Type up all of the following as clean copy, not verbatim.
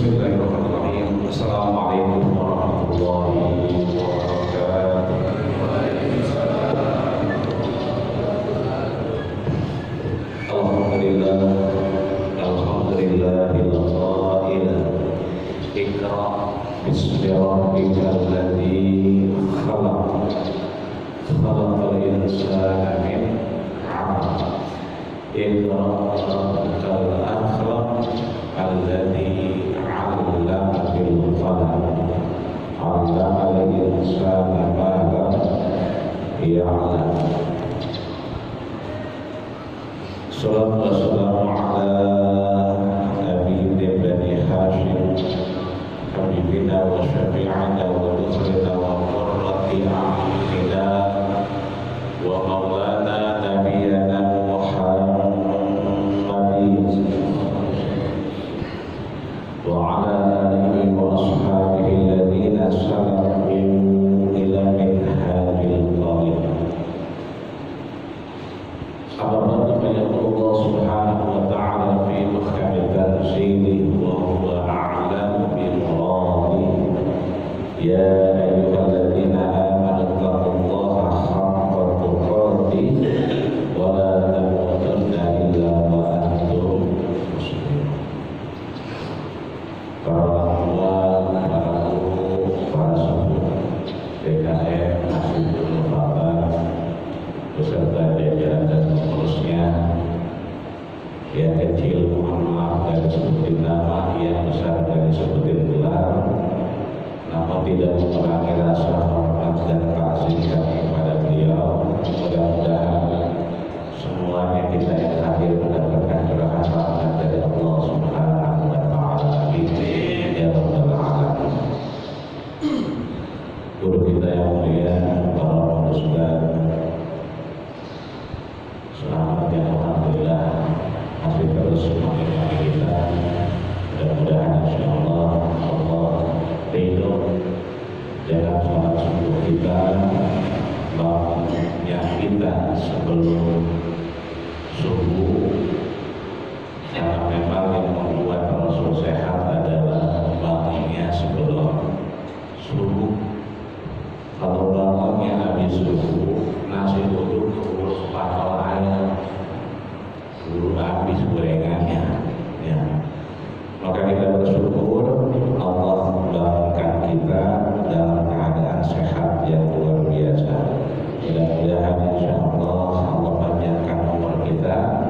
Bismillahirrahmanirrahim. Assalamualaikum warahmatullahi wabarakatuh. Alhamdulillah, alhamdulillahil qail. Iqra bismi rabbikal ladzi khalaq. Khalaqal insana min 'alaq. Iqra rabbukal akram alladzi 'allama bil qalam. 'Allamal insana ma lam ya'lam. Salatu wassalamu ala Nabi Bani Hashim, habibina wa syafi'ina wa nusrina wa qurrati a'yunina wa maulana nabiyana Muhammadin wa ala alihi wa ashabihi alladhina salaku ila minhajil qadim. Allah subhanahu wa ta'ala fi muhkami tanzilihi wa huwa a'lamu bil muradi. Ya ayyuhalladzina amanu taqullaha haqqa tuqatih wa la tamutunna illa wa antum muslimun. Para ulama, para guru, para sepuh DKM, Masjidul Fatah beserta jajaran dan pengurusnya. Yang kecil mohon maaf dari sebutin nama, yang besar dari sebutin gelar, namun tidak mengurangi rasa hormat dan kasih kami kepada beliau. Mudah-mudahan semuanya kita yang hadir mendapatkan curahan rahmat dari Allah Subhanahu wa Ta'ala. Amin ya rabbal alamin. Guru kita yang mulia, para pengurus, selamat ya, alhamdulillah masih terus menghormati kita. Mudah-mudahan insyaallah Allah ridho dalam sholat subuh kita, bangunnya kita sebelum subuh, karena memang yang membuat Rasul sehat adalah bangunnya sebelum subuh. Kalau bangunnya habis subuh, nasi uduk keburu patol air, buru habis gorengannya, ya. Maka kita bersyukur Allah membangunkan kita dalam keadaan sehat yang luar biasa. Mudah-mudahan insyaallah Allah panjangkan umur kita,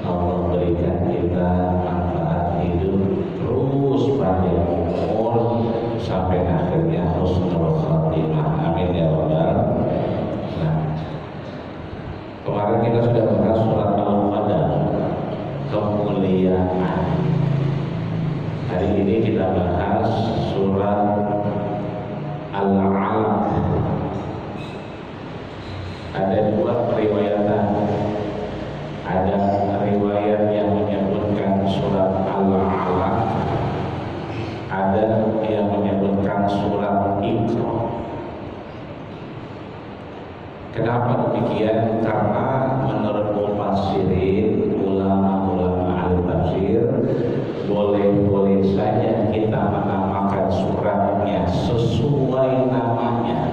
Allah berikan kita manfaat hidup terus panjang umur sampai akhirnya husnul khatimah. Amin ya rabbal. Nah, kemarin kita sudah bahas surat Al-Qadar, kemuliaan. Hari ini kita bahas surat Al-Alaq. Ada dua periwayatan. Ada riwayat yang menyebutkan surat Al-Alaq, ada yang menyebutkan surat Iqra. Kenapa demikian? Karena menurut mufassirin, ulama-ulama al-tafsir, boleh-boleh saja kita menamakan suratnya sesuai namanya,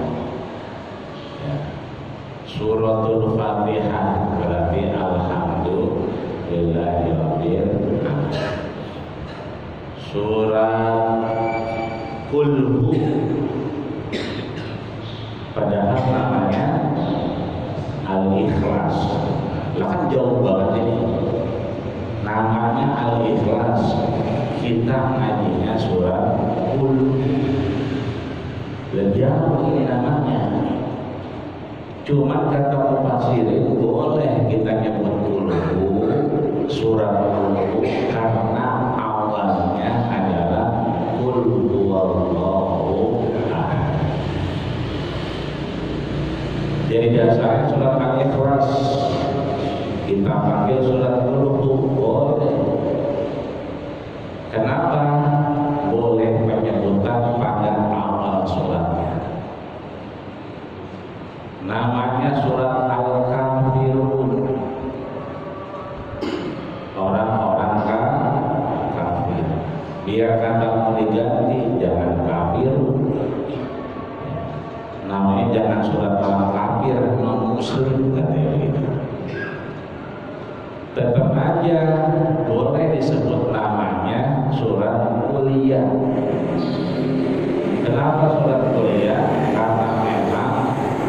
ya. Suratul Fatihah berarti alhamdulillahirabbil alamin. Surat Qul Hu padahal namanya Al-Ikhlas. Lah kan jauh banget ini. Namanya Al-Ikhlas, kita ngajinya surat Qul Hu. Lah jauh ini namanya. Cuma kata mufassirin boleh kita nyebut Qul Hu, surat Qul Hu, karena awalnya adalah Qul huwallahu ahad. Jadi dasarnya surat Al-Ikhlas, kita panggil surat Qul Hu boleh. Kenapa boleh penyebutan pada awal suratnya? Namanya surat Al-Kafirun, orang-orang kafir. Biar kata mau diganti, jangan kafir. Namanya jangan surat orang kafir, non muslim katanya begitu. Tetap aja boleh disebut namanya surat kuliah. Kenapa surat kuliah? Karena memang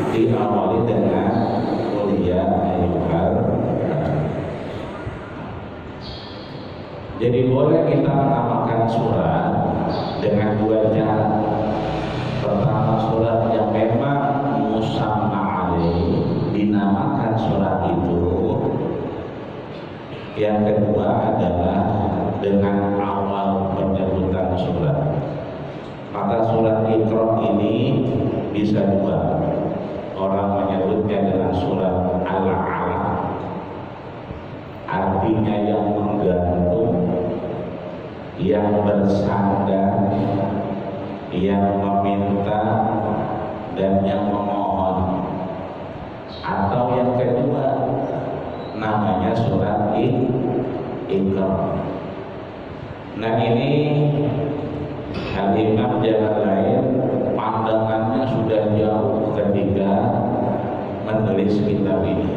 diawali dengan kuliah ayuhal. Jadi boleh kita menamakan surat dengan dua cara. Pertama, surat yang memang musamma alaih, dinamakan surat itu. Yang kedua adalah dengan awal penyebutan surat. Maka surat Iqra ini bisa dua. Orang menyebutnya dengan surat Al-Alaq, artinya yang menggantung, yang bersandar, yang meminta, dan yang memohon. Atau yang kedua namanya surat Iqra. Nah ini Al-Imam Jalalain pandangannya sudah jauh ketika menulis kitab ini.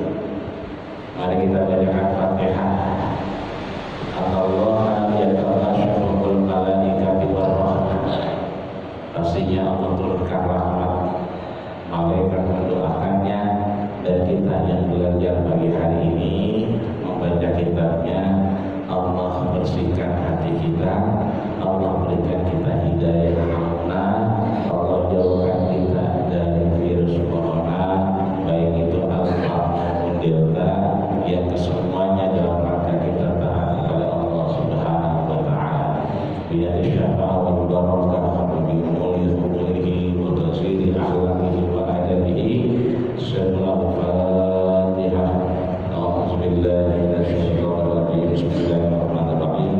Mari kita bacakan Fatihah. Allah yatasyaqqul malaikati warahmah. Pastinya Allah turunkan rahmat, malaikat mendoakannya, dan kita yang belajar pagi hari ini membaca kitabnya. Allah bersihkan hati kita, Allah berikan kita hidayah amanah, Allah jauhkan kita dari virus corona, baik itu alfa maupun delta, yang kesemuanya dalam rangka kita taat kepada Allah Subhanahu wa Ta'ala. Biar syafa'a wal barakah bi umuri hukumihi wa tasiri akhlaqihi wa adabihi. Sebelum Fatihah. A'udzubillahi minasyaitonir rajim. Bismillahirrahmanirrahim.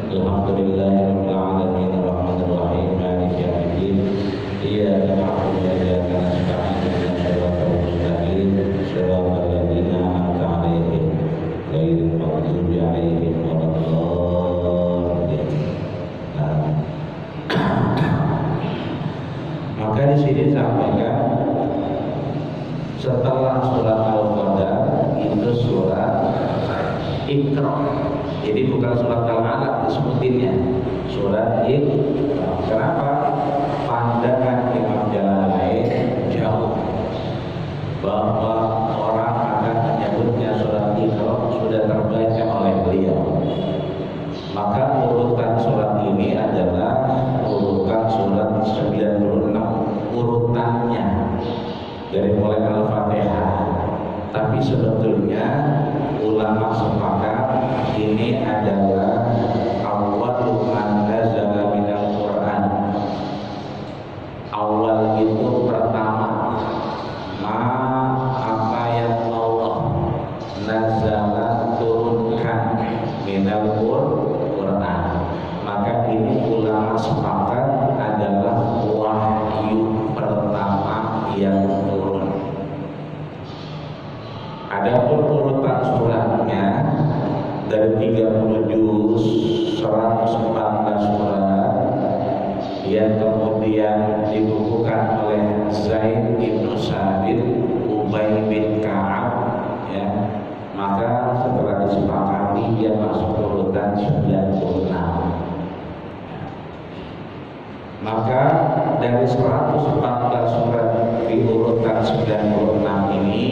Alhamdulillahirabbil alamin arrahmanir rahim maliki yaumiddin. Iyyaka na'budu wa iyyaka nasta'in ihdinas siratal mustaqim siratal ladzina an'amta 'alaihim ghairil maghdubi 'alaihim waladdallin. Maka di sini sampaikan setelah surat Al-Qadar itu surat Iqra. Jadi bukan surat Al-Alaq disebutinnya, surat Iqra. Kenapa? Pandangan Imam Jalalain jauh bahwa orang akan menyebutnya surat Iqra sudah terbaca oleh beliau. Maka urutan surat ini adalah urutan surat 96, urutannya dari mulai Al-Fatihah. Tapi sebetulnya ulama sepakat ini adalah awwalu man nazala minal Qur'an. Awal itu pertama, apa yang Allah nazala turunkan minal Qur'an. Maka ini ulama sepakat adalah wahyu pertama yang turun. Adapun urutan suratnya dari 30 juz 114 surat yang kemudian dibukukan oleh Zaid bin Sabit, Ubay bin Ka'ab, ya. Maka setelah disepakati dia masuk urutan 96. Maka dari 114 surat di urutan 96 ini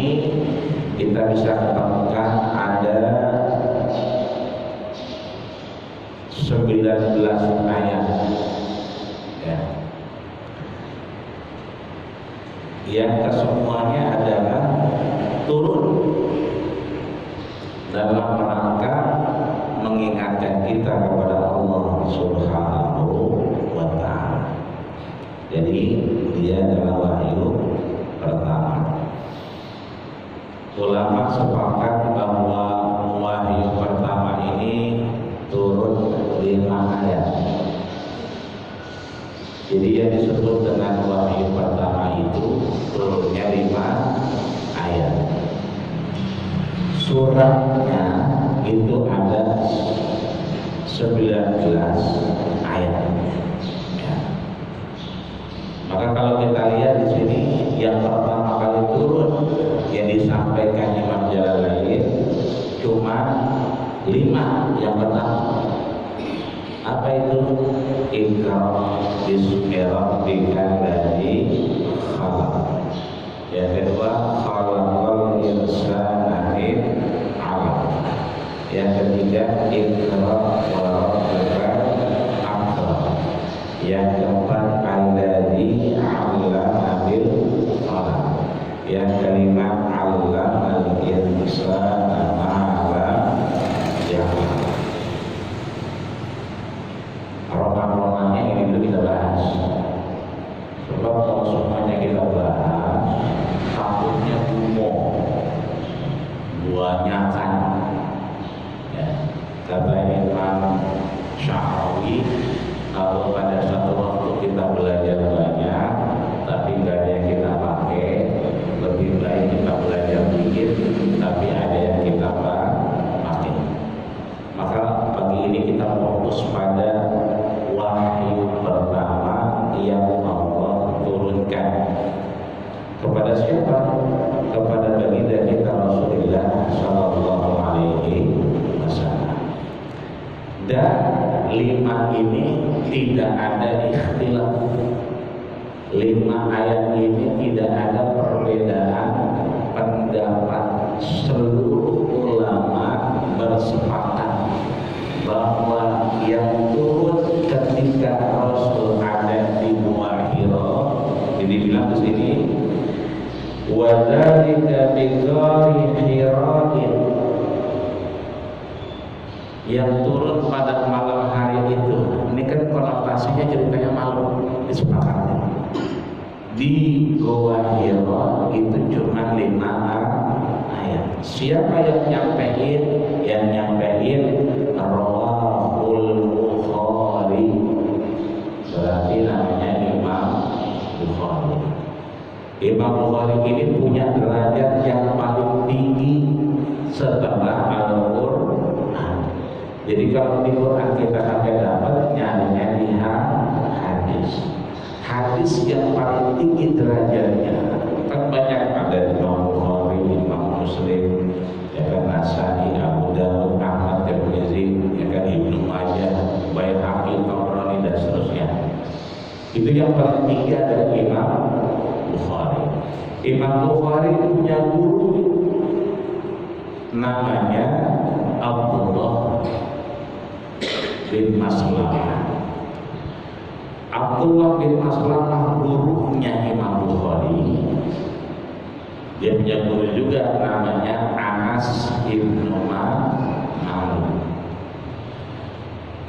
kita bisa ketemukan ada 19 ayat, ya, yang kesemuanya adalah turun dalam rangka mengingatkan kita kepada Allah Subhanahu wa Ta'ala. Jadi dia adalah wahyu pertama. Ulama sepakat bahwa wahyu pertama ini turun 5 ayat. Jadi yang disebut dengan wahyu pertama itu turunnya 5 ayat. Suratnya itu ada 19. Apa itu? Iqra bismi rabbikal ladzi khalaq. Yang kedua, khalaqal insana min 'alaq. Yang ketiga, Iqra wa rabbukal akram. Yang keempat, alladzi 'allama bil qalam. Yang kelima, 'allamal insana ma lam ya'lam. Roman-romannya ini dulu kita bahas. Sebab kalau semuanya kita bahas, takutnya gumoh, banyakan. Ya, kata Imam Sya'rawi, kalau pada suatu waktu kita belajar banyak, tapi nggak ada yang kita pakai, lebih baik kita belajar dikit, tapi ada yang kita pakai. Maka pagi ini kita fokus pada wahyu pertama yang Allah turunkan kepada siapa? Kepada baginda kita Rasulullah Sallallahu Alaihi Wasallam. Dan 5 ini tidak ada ikhtilaf. 5 ayat ini tidak ada perbedaan pendapat. Seluruh ulama bersepakat bahwa yang turun ketika Rasul ada di Gua Hira, jadi bilang di sini, wa dzalika bi ghari Hira'in, yang turun pada malam hari itu. Ini kan konotasinya ceritanya malam, disepakati. Di Gua Hira itu cuma 5 ayat. Siapa yang nyampein? Yang nyampein Rawahul Bukhari, berarti namanya Imam Bukhari. Imam Bukhari ini punya derajat yang paling tinggi setelah Al-Quran. Jadi kalau di Quran kita sampai dapat, nyarinya di hadis. Hadis yang paling tinggi derajatnya kan banyak, ada Imam Bukhari, Imam Muslim, ya kan, Nasai, Abu Dawud, Ahmad, Tirmizi, ya kan, Ibnu Majah, Baihaqi, Tabrani, dan seterusnya. Itu yang paling tinggi adalah Imam Bukhari. Imam Bukhari punya guru namanya Abdullah bin Maslamah. Abdullah bin Maslamah gurunya Imam Bukhari. Dia punya guru juga namanya Anas ibnu Malik.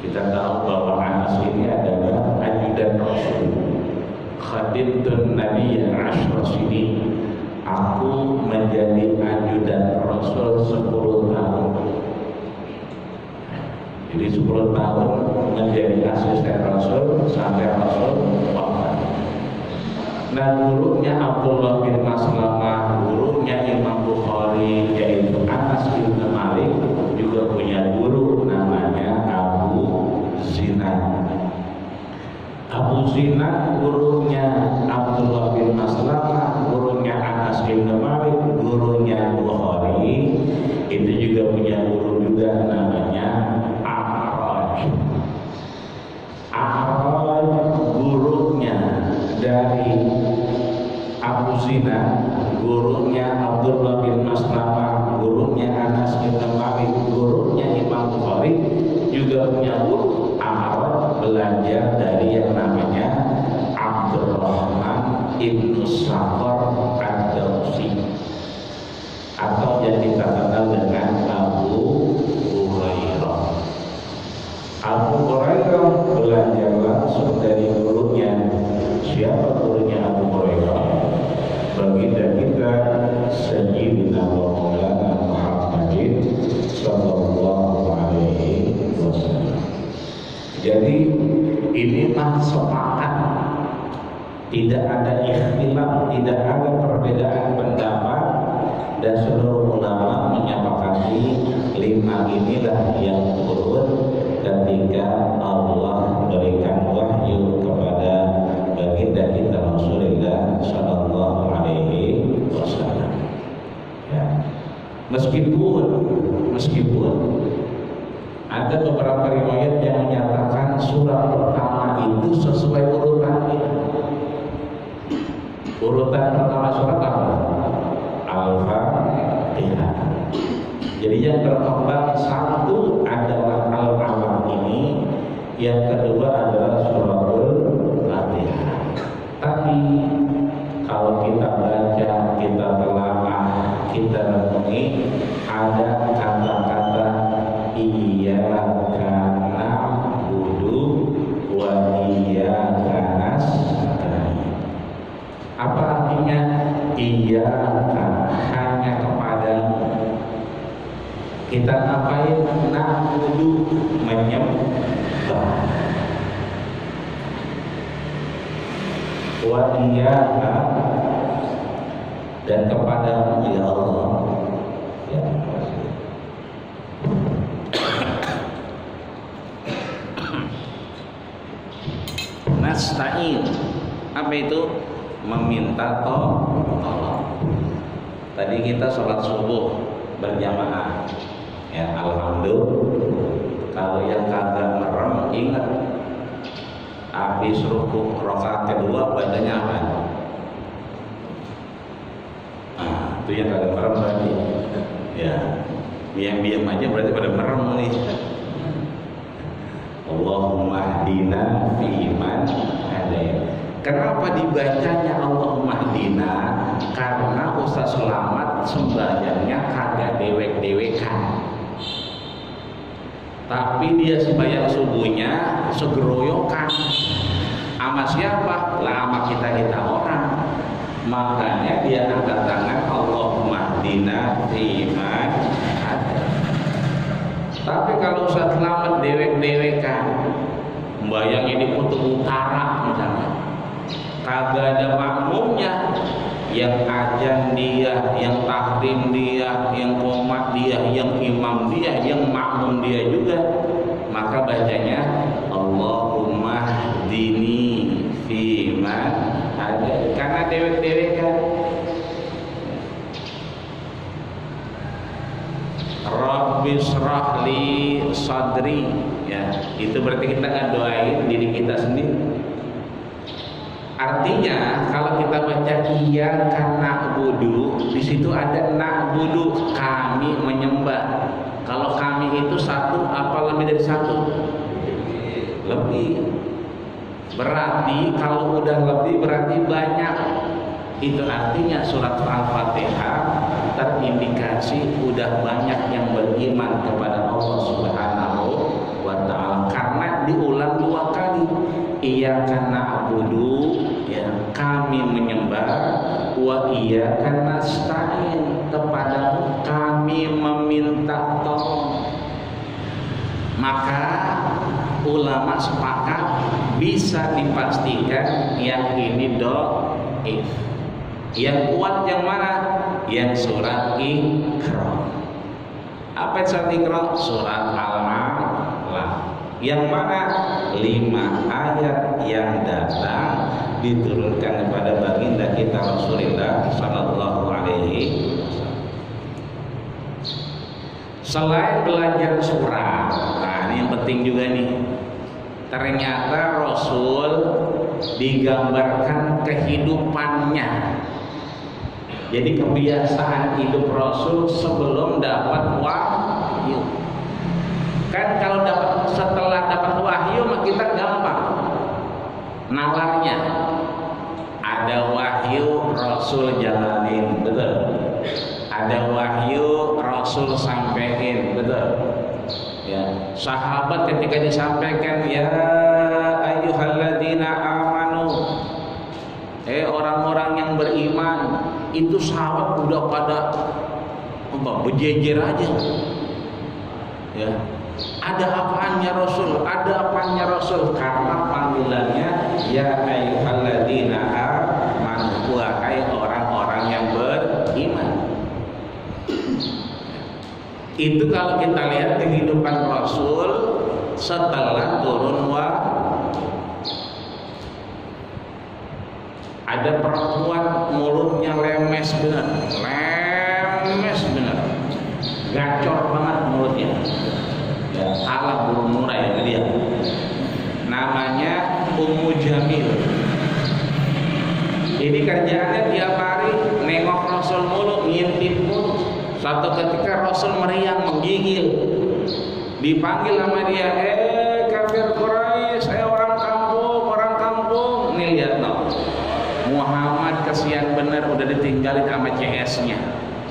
Kita tahu bahwa Anas ini adalah ajudan Rasul, khadimtun Nabi Ashra Sinin. Aku menjadi ajudan Rasul 10 tahun. Jadi 10 tahun menjadi asisten Rasul sampai Rasul wafat. Nah, gurunya Abdullah bin Maslamah, gurunya Imam Bukhari, yaitu Anas bin Malik, juga punya guru namanya Abu Zinad. Abu Zinad gurunya Abdullah bin Maslamah, gurunya Anas bin Malik, gurunya Bukhari. Itu juga punya guru juga namanya A'raj. A'raj gurunya dari Abu Zinad, gurunya Abdullah bin Maslamah, gurunya Anas bin Malik, gurunya Imam Bukhari, juga punya guru A'raj, belajar dari yang namanya Abdurrahman ibnu Sakhar ad-Dawsi, atau yang kita kenal dengan Abu Hurairah. Abu Hurairah belajar langsung dari gurunya. Siapa gurunya Abu Hurairah? Baginda kita Sayyidina wa Maulana Muhammadin sallallahu alaihi wasallam. Jadi ini mah sepakat, tidak ada ikhtilaf, tidak ada perbedaan pendapat, dan seluruh ulama menyepakati 5 inilah yang turun ketika Allah berikan wahyu kepada baginda kita Rasulullah Sallallahu Alaihi Wasallam. Ya. Meskipun ada beberapa riwayat yang menyatakan Urutan pertama surat apa? Al-Fatihah. Jadi yang berkembang satu adalah Al-Alaq ini, yang kedua adalah suratul Fatihah. Tapi kalau kita baca, kita telaah, kita renungi, ada kata-kata iyyaka na'budu wa iyyaka nasta'in. Apa artinya? Iyyaka, hanya kepadamu. Kita ngapain? Na'budu, menyembah. Wa iyyaka, dan kepadamu ya Allah. Ya, nasta'in, apa itu? Meminta tolong. Tadi kita sholat subuh berjamaah, ya alhamdulillah. Kalau yang kagak merem, ingat habis rukuk rakaat kedua bacanya apa? Nah, itu yang kagak merem berarti. Ya, diam aja berarti pada merem nih. Allahumma hdina fiman hadait. Kenapa dibacanya Allahumma hdina? Karena Ustaz Selamat sembahyangnya kagak dewek-dewekan. Tapi dia sembahyang subuhnya segeroyokan. Sama siapa? Lah sama kita orang. Makanya dia angkat tangan Allahumma hdina fiman hadait. Tapi kalau Ustaz Selamat dewek-dewekan, membayangnya di kutub utara misalnya, kagak ada makmumnya, yang azan dia, yang takdim dia, yang qomat dia, yang imam dia, yang makmum dia juga, maka bacanya Allahumma hdini fiman hadait, karena dewek-dewekan. Rabbi shrah li sadri, ya itu berarti kita ngedoain diri kita sendiri. Artinya kalau kita baca iyyaka na'budu, di situ ada na'budu, kami menyembah. Kalau kami itu satu apa lebih dari satu? Lebih. Berarti kalau udah lebih berarti banyak. Itu artinya surat Al-Fatihah terindikasi udah banyak yang beriman kepada Allah Subhanahu wa ta'ala, karena diulang 2 kali. Iyyaka na'budu, ya kami menyembah, wa iyyaka nasta'in, kepadamu kami meminta tolong. Maka ulama sepakat bisa dipastikan yang ini dhaif. Yang kuat yang mana? Yang surat Iqra. Apa surat Iqra? Surat Al-Alaq. Yang mana? 5 ayat yang datang diturunkan kepada baginda kita Rasulullah sallallahu alaihi wasallam. Selain belajar surah, nah ini yang penting juga nih. Ternyata Rasul digambarkan kehidupannya. Jadi kebiasaan hidup Rasul sebelum dapat wahyu. Kan kalau setelah dapat wahyu mah kita gampang nalarnya. Ada wahyu Rasul jalanin, betul. Ada wahyu Rasul sampaikan, betul. Ya, sahabat ketika disampaikan ya ayyuhalladzina amanu, orang-orang yang beriman, itu sahabat udah pada berjejer aja. Ya. Ada apaannya Rasul? Ada apaannya Rasul? Karena panggilannya ya ayyuhalladzina amanu, wahai orang-orang yang beriman. Itu kalau kita lihat kehidupan Rasul setelah turun wahyu. Ada perempuan mulutnya lemes benar, gacor banget mulutnya. Ya, ala burung murai ya dia. Namanya Ummu Jamil. Ini kerjaannya tiap hari nengok Rasul mulu, ngintip mulu. Suatu ketika Rasul meriang, menggigil, dipanggil sama dia, kafir Quraisy, orang kampung. Nih lihat no, Muhammad kesian bener udah ditinggalin sama CS-nya.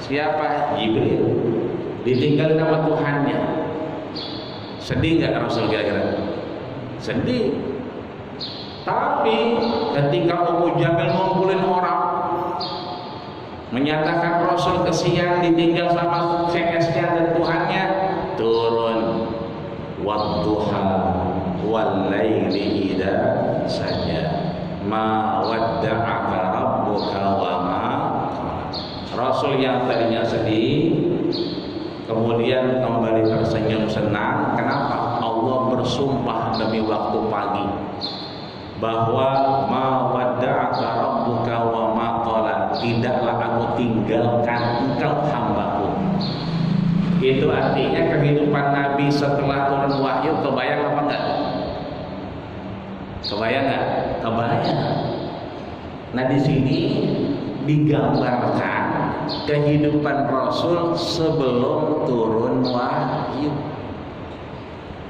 Siapa? Jibril. Ditinggalin sama Tuhannya. Sedih nggak Rasul kira-kira? Sedih. Tapi ketika Abu Jahal ngumpulin orang, menyatakan Rasul kesian ditinggal sama CS-nya dan Tuhannya, turun wadduha wal laili idza saja ma wadda'aka rabbuka wa ma qala. Rasul yang tadinya sedih kemudian kembali tersenyum senang. Kenapa? Allah bersumpah demi waktu pagi bahwa ma wadda'aka rabbuka wa ma qala, tidaklah aku tinggalkan engkau hambaku. Itu artinya kehidupan Nabi setelah turun wahyu. Kebayang apa enggak? Kebayang enggak? Kebayang. Nah di sini digambarkan kehidupan Rasul sebelum turun wahyu.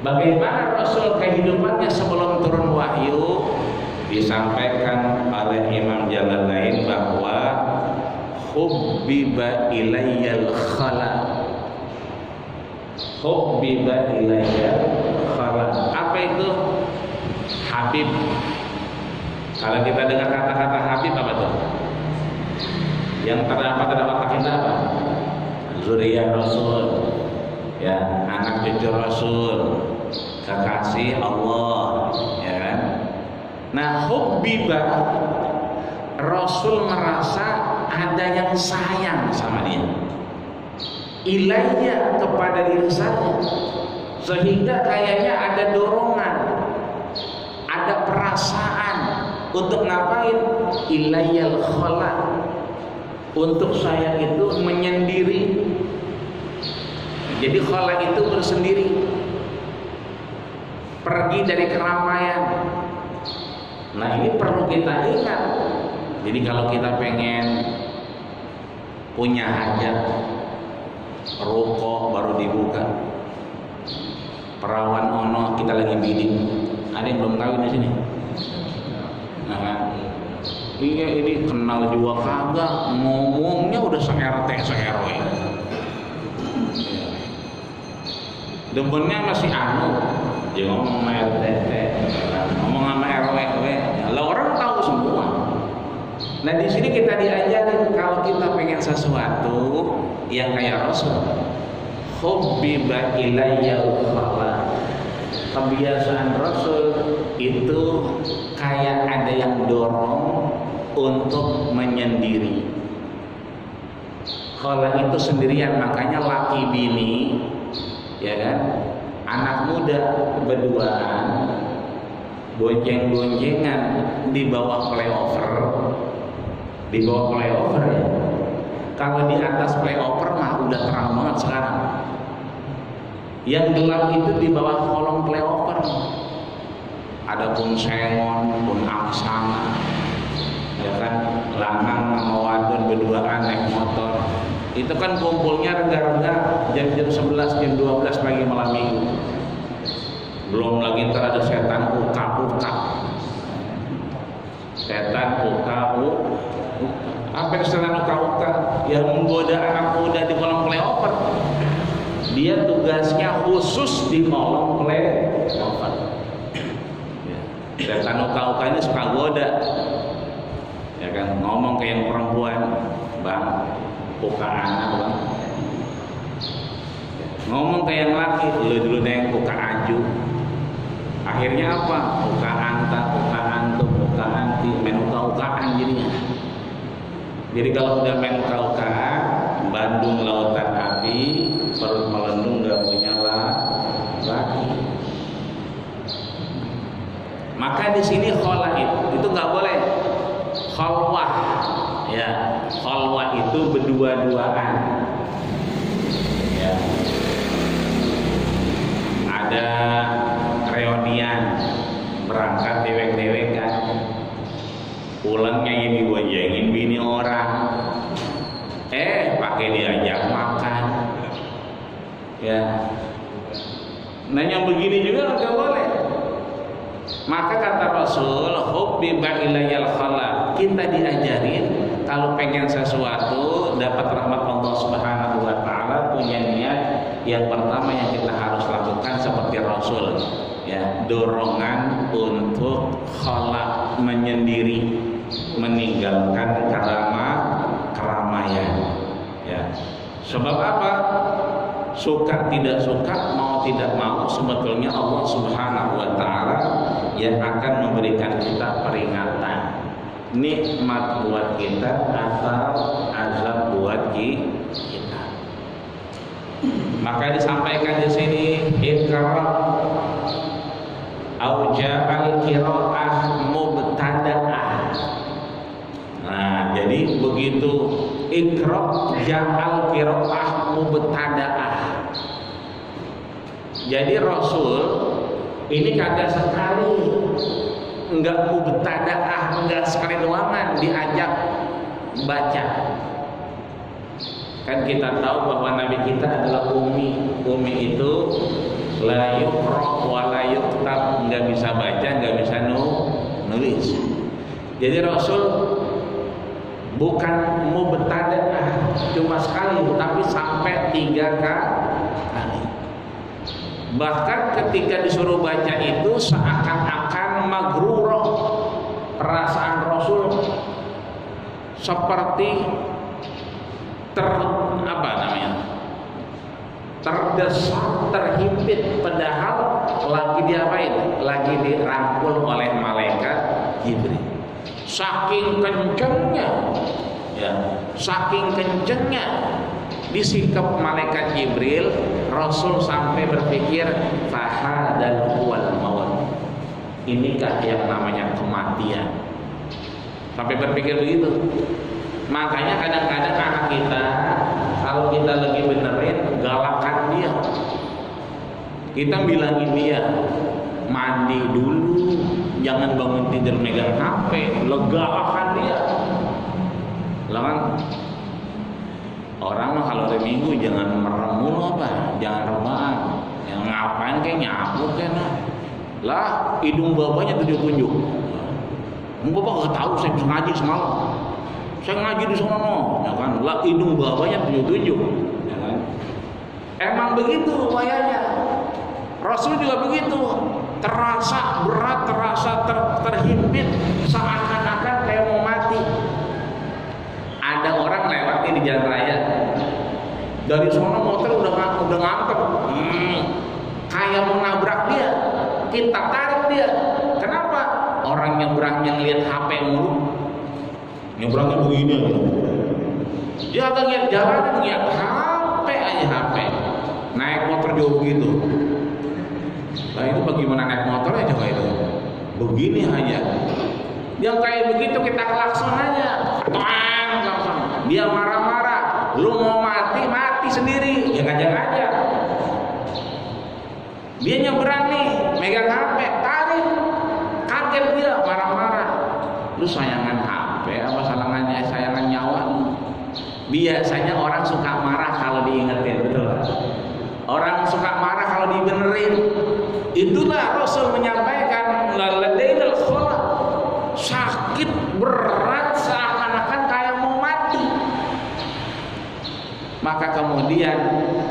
Bagaimana Rasul kehidupannya sebelum turun wahyu? Disampaikan oleh Imam Jalalain bahwa hubbiba ilayyal khala. Hubbiba ilayyal khala. Apa itu? Habib. Kalau kita dengar kata-kata Habib, apa tuh? Yang terdapat dalam otak kita apa? Zuriyah Rasul, ya, anak cucu Rasul, kekasih Allah, ya kan? Nah, hubbiba, Rasul merasa ada yang sayang sama dia. Ilayya, kepada diri saya, sehingga kayaknya ada dorongan, ada perasaan untuk ngapain? Ilayyal khala, untuk saya itu menyendiri. Jadi khala itu bersendiri, pergi dari keramaian. Nah ini perlu kita ingat. Jadi kalau kita pengen punya hajat, ruko baru dibuka, perawan ono kita lagi bidding, ada yang belum kawin di sini. Nah kan, iya ini kenal juga kagak, ngomongnya udah se-RT se-RW. Demennya masih dia ngomong sama RT, ngomong sama RW, lah orang tahu semua. Nah di sini kita diajarin kalau kita pengen sesuatu yang kayak Rasul, hubbiba ilayyal khala. Kebiasaan Rasul itu kayak ada yang dorong untuk menyendiri. Khala itu sendirian, makanya laki bini, ya kan, anak muda berduaan, bonceng-boncengan di bawah flyover, ya. Kalau di atas flyover mah udah terang banget sekarang. Yang gelap itu di bawah kolong flyover. Ada pun sengon, pun aksana, ya kan, lanang sama wadon berduaan naik motor. Itu kan kumpulnya rengga-rengga jam 11, jam 12 pagi malam minggu. Belum lagi ntar ada setan uka-uka. Setan uka-uka. Apa setan uka-uka? Yang menggoda anak muda di kolong flyover. Dia tugasnya khusus di kolong flyover. Setan uka-uka ini suka goda. Ya kan, ngomong ke yang perempuan, bang, buka anak bang. Ngomong ke yang laki, lu dulu neng buka aju. Akhirnya apa? Buka anta, buka antum, buka anti, main uka-ukaan jadinya. Jadi kalau udah main uka-ukaan, Bandung lautan api, perut melendung gak punya laki. Maka di sini khala'id itu nggak boleh. Khalwah, ya, khalwah itu berdua-duaan. Ya. Ada reunian, berangkat dewek-dewek kan. Pulangnya ini boncengin bini orang, pakai diajak makan, ya. Nah yang begini juga nggak boleh. Maka kata Rasul, hubbiba ilayal khala, kita diajarin kalau pengen sesuatu dapat rahmat Allah Subhanahu wa taala, punya niat yang pertama yang kita harus lakukan seperti Rasul, ya, dorongan untuk khala, menyendiri, meninggalkan keramaian, ya. Sebab apa? Suka tidak suka, mau tidak mau, sebetulnya Allah Subhanahu wa taala yang akan memberikan kita peringatan, nikmat buat kita atau azab buat kita. Maka disampaikan di sini ikra au ja'al qira'ah mubtada'ah. Nah, jadi begitu ikra ja'al qira'ah mubtada'ah. Jadi Rasul ini kagak sekali, enggak mubtada'ah, enggak sekali doangan diajak baca. Kan kita tahu bahwa Nabi kita adalah ummi. Ummi itu la yuqra wa la yuktab, enggak bisa baca, enggak bisa nulis. Jadi Rasul bukan mubtada'ah cuma sekali, tapi sampai 3 kali. Bahkan ketika disuruh baca itu seakan-akan maghrurah, perasaan Rasul seperti terdesak, terhimpit, padahal lagi diapain? Lagi dirangkul oleh malaikat Jibril. Saking kencengnya, ya, saking kencengnya disikap malaikat Jibril, Rasul sampai berpikir fahadal huwal maut. Inikah yang namanya kematian? Sampai berpikir begitu. Makanya kadang-kadang anak kita, kalau kita lagi benerin, galakan dia. Kita bilangin dia, mandi dulu, jangan bangun tidur megang HP, legakan dia. Lah kan orang mah kalau hari Minggu jangan merem mulu apa, jangan rebahan. Yang ngapain kayak nyapu kayak lah, hidung bapaknya tunjuk-tunjuk. Bapak gak tahu saya bisa ngaji semalam. Saya ngaji di sono, ya kan? Lah hidung bapaknya tunjuk-tunjuk, ya kan? Emang begitu wayanya. Rasul juga begitu. Terasa berat, terasa terhimpit, seakan-akan kayak mau mati. Ada orang lewat di jalan raya, dari sono motor udah ngantep, kayak mau nabrak dia, kita tarik dia. Kenapa? Orang nyebrangnya ngeliat HP mulu, nyebrangnya begini aja. Dia agak ngeliat jalan, ngeliat HP aja, HP. Naik motor jauh begitu. Nah itu bagaimana naik motornya coba itu? Begini aja. Yang kayak begitu kita klakson aja, klakson. Dia marah-marah, lu mau mati sendiri, ya ngajak-ngajak. Dia nyebrang nih, megang HP, tarik, kaget dia, marah-marah. Lu sayangan HP apa sayangan nyawa? Biasanya orang suka marah kalau diingetin, betul. Orang suka marah kalau dibenerin. Itulah Rasul menyampaikan ladainal khala, sakit berat seakan-akan kayak mau mati. Maka kemudian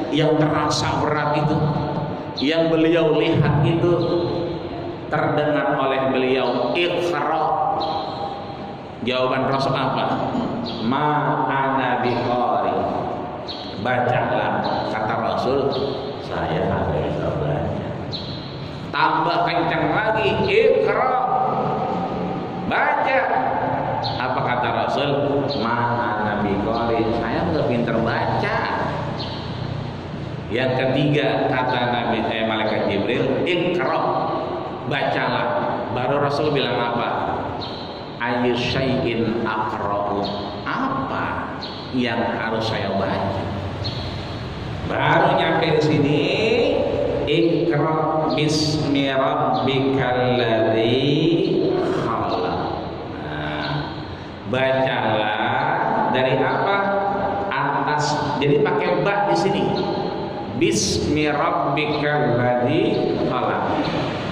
yang terasa berat itu, yang beliau lihat itu, terdengar oleh beliau, iqra. Jawaban Rasul apa? Ma ana biqari. Bacalah, kata Rasul, saya ada bisa baca. Tambah kencang lagi, iqra, baca. Apa kata Rasul? Ma ana biqari, saya nggak pinter baca. Yang ketiga kata Nabi malaikat Jibril, iqra, bacalah. Baru Rasul bilang apa? Ayy syai'in aqra'u, apa yang harus saya baca? Baru nyampe di sini, iqra bismi rabbikal ladzi khalaq. Nah, bacalah dari apa? Atas. Jadi pakai ba di sini. Bismi rabbikal ladzi khalaq.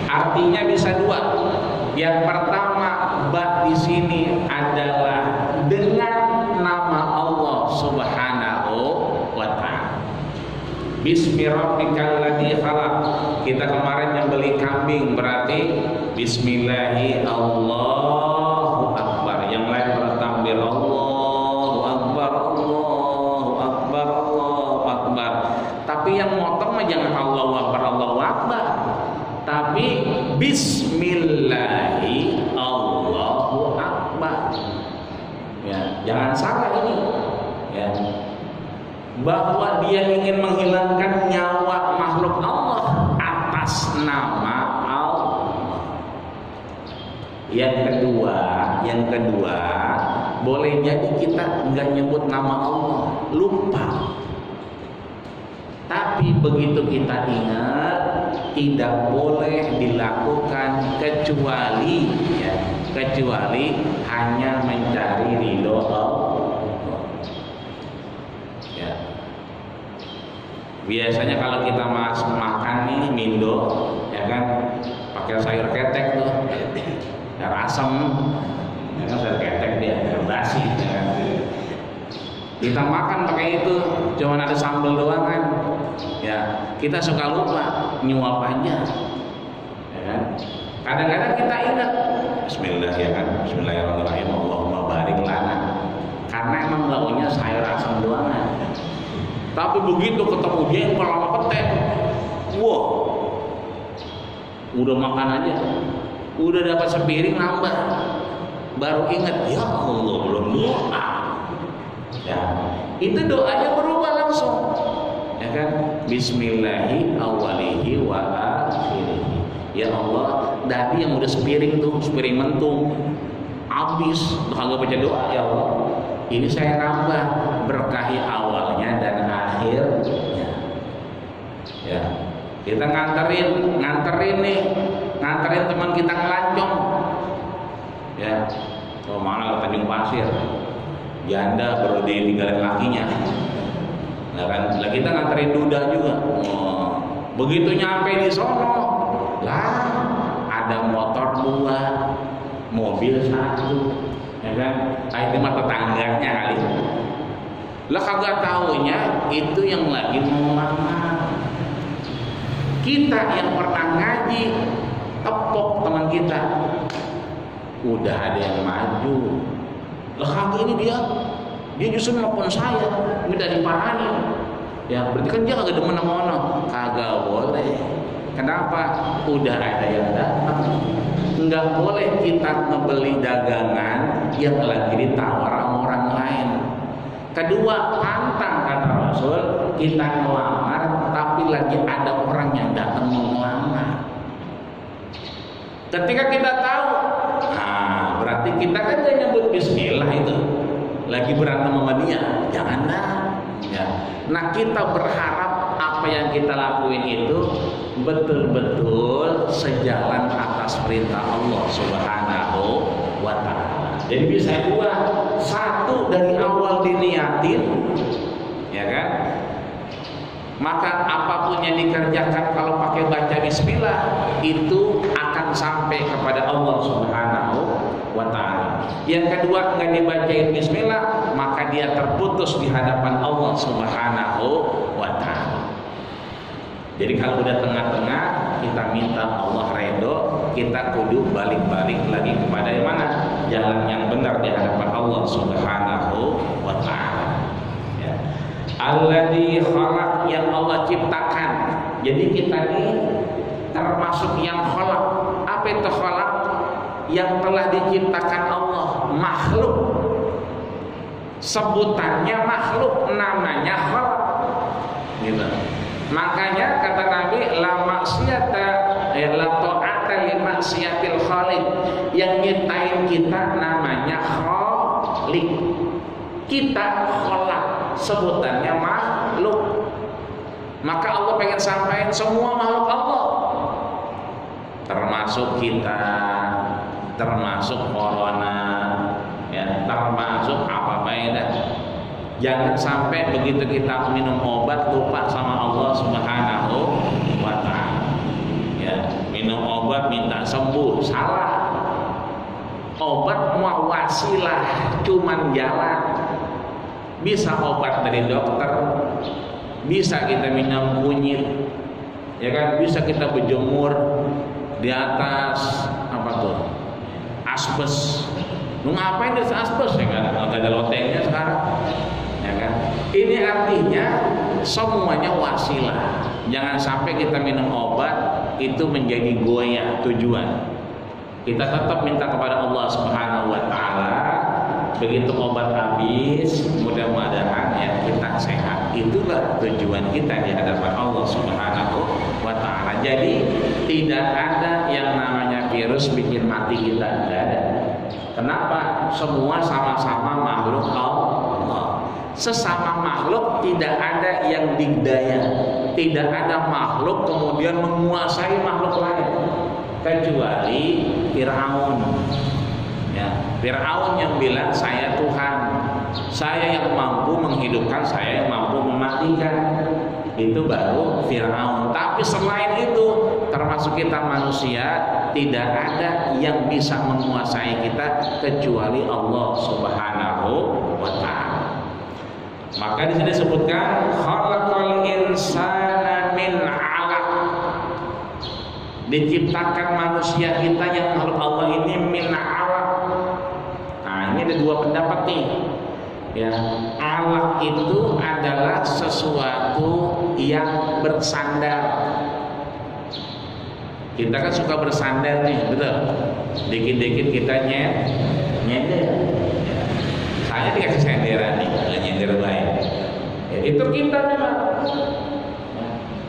Artinya bisa dua. Yang pertama, ba di sini adalah dengan nama Allah Subhanahu wa ta'ala. Bismi rabbikal ladzi khalaq. Kita kemarin yang beli kambing berarti bismillahi Allahu akbar. Yang lain bertakbir Allahu akbar, Allahu akbar, Allahu akbar. Tapi yang motong mah jangan Allahu akbar, Allahu akbar. Tapi bismillahi Allahu akbar. Ya, jangan salah ini. Ya. Bahwa dia ingin menghilangkan nyawa makhluk Allah atas nama Allah. Yang kedua, boleh jadi kita enggak nyebut nama Allah, lupa. Tapi begitu kita ingat, tidak boleh dilakukan kecuali hanya mencari ridho Allah. Ya. Biasanya kalau kita makan nih mindo, ya kan, pakai sayur ketek tuh, sayur asem, ya kan, sayur ketek dia, sayur basi, ya kan. Kita makan pakai itu, cuma ada sambal doang kan, ya kita suka lupa nyuap aja, ya kan. Kadang-kadang kita ingat Bismillah, ya kan, Bismillahirrahmanirrahim, Allahumma barik lana, karena emang launya sayur asam doang kan. Tapi begitu ketemu jengkol sama petek, wah, udah makan aja, udah dapat sepiring nambah, baru ingat ya Allah belum doa. Ya, itu doanya berubah langsung, ya kan? Bismillahi awalihi wa akhirihi. Ya Allah, tadi yang udah sepiring tuh, sepiring mentung, habis, kagak baca doa, ya Allah. Ini saya nambah, berkahi awalnya dan akhirnya. Ya, kita nganterin teman kita ngelancong. Ya, oh mana ke Tanjung Pasir. Janda baru ditinggalin lakinya. Nah kan, lah kita nganterin duda juga. Oh, begitu nyampe di sono, lah ada motor 2, mobil 1, ya kan? Itu mah tetangganya kali. Lah kagak taunya itu yang lagi mau lamar. Kita yang pernah ngaji, tepok teman kita, udah ada yang maju. Lah kagak, ini dia justru nelfon saya minta diparani. Ya berarti kan dia kagak demen sama ono. Kagak boleh. Kenapa? Udah ada yang datang. Enggak boleh kita ngebeli dagangan yang lagi ditawar sama orang lain. Kedua, pantang kata Rasul, kita ngelamar tapi lagi ada orang yang datang mau ngelamar. Ketika kita tahu, nah berarti kita kan gak nyebut bismillah itu, lagi berantem sama dia, janganlah. Ya. Nah kita berharap apa yang kita lakuin itu betul-betul sejalan atas perintah Allah Subhanahu wa ta'ala. Jadi bisa dua, satu dari awal diniatin, ya kan? Maka apapun yang dikerjakan kalau pakai baca bismillah itu akan sampai kepada Allah Subhanahu wa ta'ala. Yang kedua, enggak dibacain bismillah, maka dia terputus di hadapan Allah Subhanahu wa ta'ala. Jadi kalau udah tengah-tengah, kita minta Allah redho, kita kudu balik-balik lagi kepada yang mana? Jalan yang benar di hadapan Allah Subhanahu wa ta'ala. Ya. Alladzi khalaq, yang Allah ciptakan. Jadi kita ini termasuk yang khalaq. Apa itu khalaq? Yang telah diciptakan Allah, makhluk. Sebutannya makhluk, namanya khalaq. Gitu. Makanya kata Nabi, la maksiata la ta'ata li maksiatil khaliq. Yang nyiptain kita namanya khaliq. Kita khalaq, sebutannya makhluk. Maka Allah pengen sampaikan semua makhluk Allah, termasuk kita, termasuk corona, ya ya, termasuk apa dah. Jangan sampai begitu kita minum obat lupa sama Allah Subhanahu wa Ta'ala. Ya, minum obat minta sembuh, salah. Obat mau wasilah, cuman jalan. Bisa obat dari dokter, bisa kita minum kunyit, ya kan? Bisa kita berjemur di atas apa tuh? Asbes. Lu ngapain di atas asbes ya kan? Nggak ada lotengnya sekarang. Ya kan? Ini artinya semuanya wasilah. Jangan sampai kita minum obat itu menjadi goyah tujuan. Kita tetap minta kepada Allah Subhanahu wa Ta'ala. Begitu obat habis, mudah-mudahan ya kita sehat. Itulah tujuan kita di hadapan Allah Subhanahu wa Ta'ala. Jadi tidak ada yang namanya virus bikin mati kita, tidak ada. Kenapa? Semua sama-sama makhluk Allah. Sesama makhluk tidak ada yang digdaya, tidak ada makhluk kemudian menguasai makhluk lain kecuali Fir'aun. Ya, Fir'aun yang bilang saya Tuhan, saya yang mampu menghidupkan, saya yang mampu mematikan. Itu baru Fir'aun. Tapi selain itu, termasuk kita manusia, tidak ada yang bisa menguasai kita kecuali Allah Subhanahu wa Ta'ala. Maka di sini disebutkan khalaqal insana min 'alaq. Diciptakan manusia kita yang makhluk Allah ini min 'alaq. Nah, ini ada dua pendapat nih. Ya, alaq itu adalah sesuatu yang bersandar. Kita kan suka bersandar nih, betul? Dikit-dikit kita nyender. Saya dikasih senderan nih, nyender lain. Ya, itu kita memang.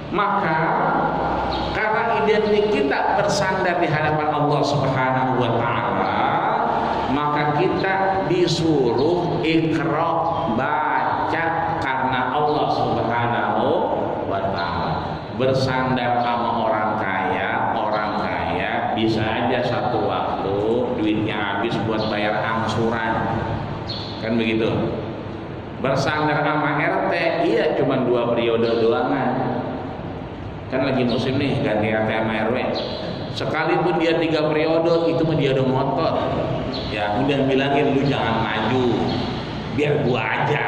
Maka karena identik kita bersandar di hadapan Allah Subhanahu wa Ta'ala, maka kita disuruh iqra, baca, karena Allah Subhanahu wa Ta'ala. Bersandar sama orang kaya bisa aja satu waktu duitnya habis buat bayar angsuran, kan begitu. Bersandar sama RT, iya cuma 2 periode doangan. Kan lagi musim nih ganti RT sama RW. Sekalipun dia 3 periode, itu mah dia ada motor. Ya, udah bilangin lu jangan maju, biar gua aja.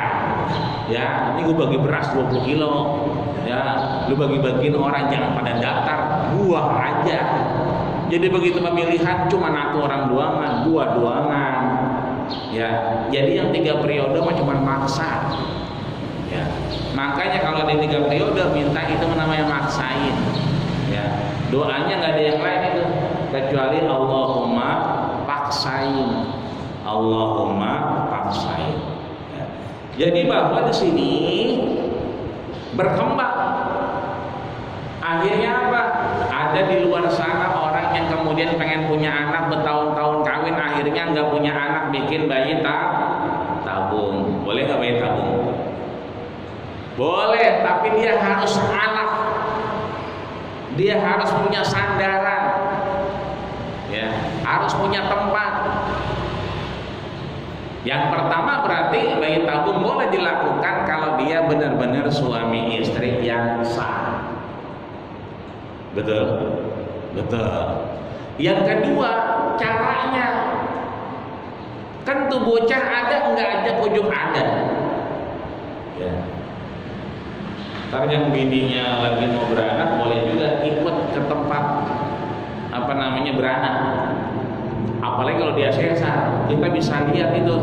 Ya, ini gua bagi beras 20 kilo. Ya, lu bagi-bagiin orang jangan pada daftar, gua aja. Jadi begitu pemilihan cuma 1 orang doangan, 2 doangan. Ya, jadi yang 3 periode mah cuma maksa. Ya, makanya kalau di 3 periode minta itu namanya maksain. Ya, doanya nggak ada yang lain itu kecuali Allahumma paksain, Allahumma paksain. Ya. Jadi bahwa di sini berkembang. Akhirnya apa? Ada di luar sana orang yang kemudian pengen punya anak bertahun-tahun kawin, akhirnya nggak punya anak, bikin bayi tabung. Boleh nggak bayi tabung? Boleh, tapi dia harus anak. Dia harus punya sandaran, ya, harus punya tempat. Yang pertama berarti bayi tabung boleh dilakukan kalau dia benar-benar suami istri yang sah. Betul, betul. Yang kedua caranya, kan tuh bocah ada nggak aja ujung ada. Ya. Ntar yang bininya lagi mau beranak boleh juga ikut ke tempat apa namanya beranak. Apalagi kalau dia sesar, kita bisa lihat itu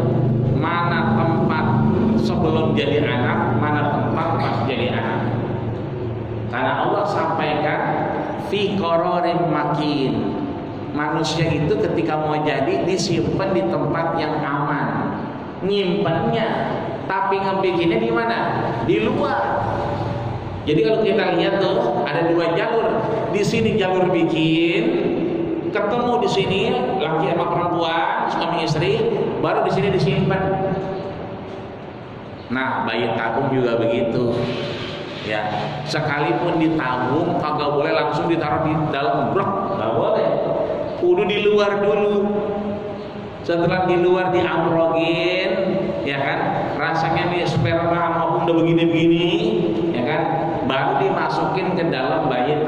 mana tempat sebelum jadi anak, mana tempat pas jadi anak. Karena Allah sampaikan fi qararin makin. Manusia itu ketika mau jadi disimpan di tempat yang aman. Nyimpannya, tapi ngebikinnya di mana? Di luar. Jadi kalau kita lihat tuh ada 2 jalur. Di sini jalur bikin, ketemu di sini laki sama perempuan, suami istri, baru di sini disimpan. Nah, bayi tabung juga begitu. Ya, sekalipun ditabung kagak boleh langsung ditaruh di dalam blok, nggak boleh. Kudu di luar dulu. Setelah di luar diamprogin, ya kan, rasanya nih sperma maupun udah begini-begini, ya kan, baru dimasukin ke dalam bayi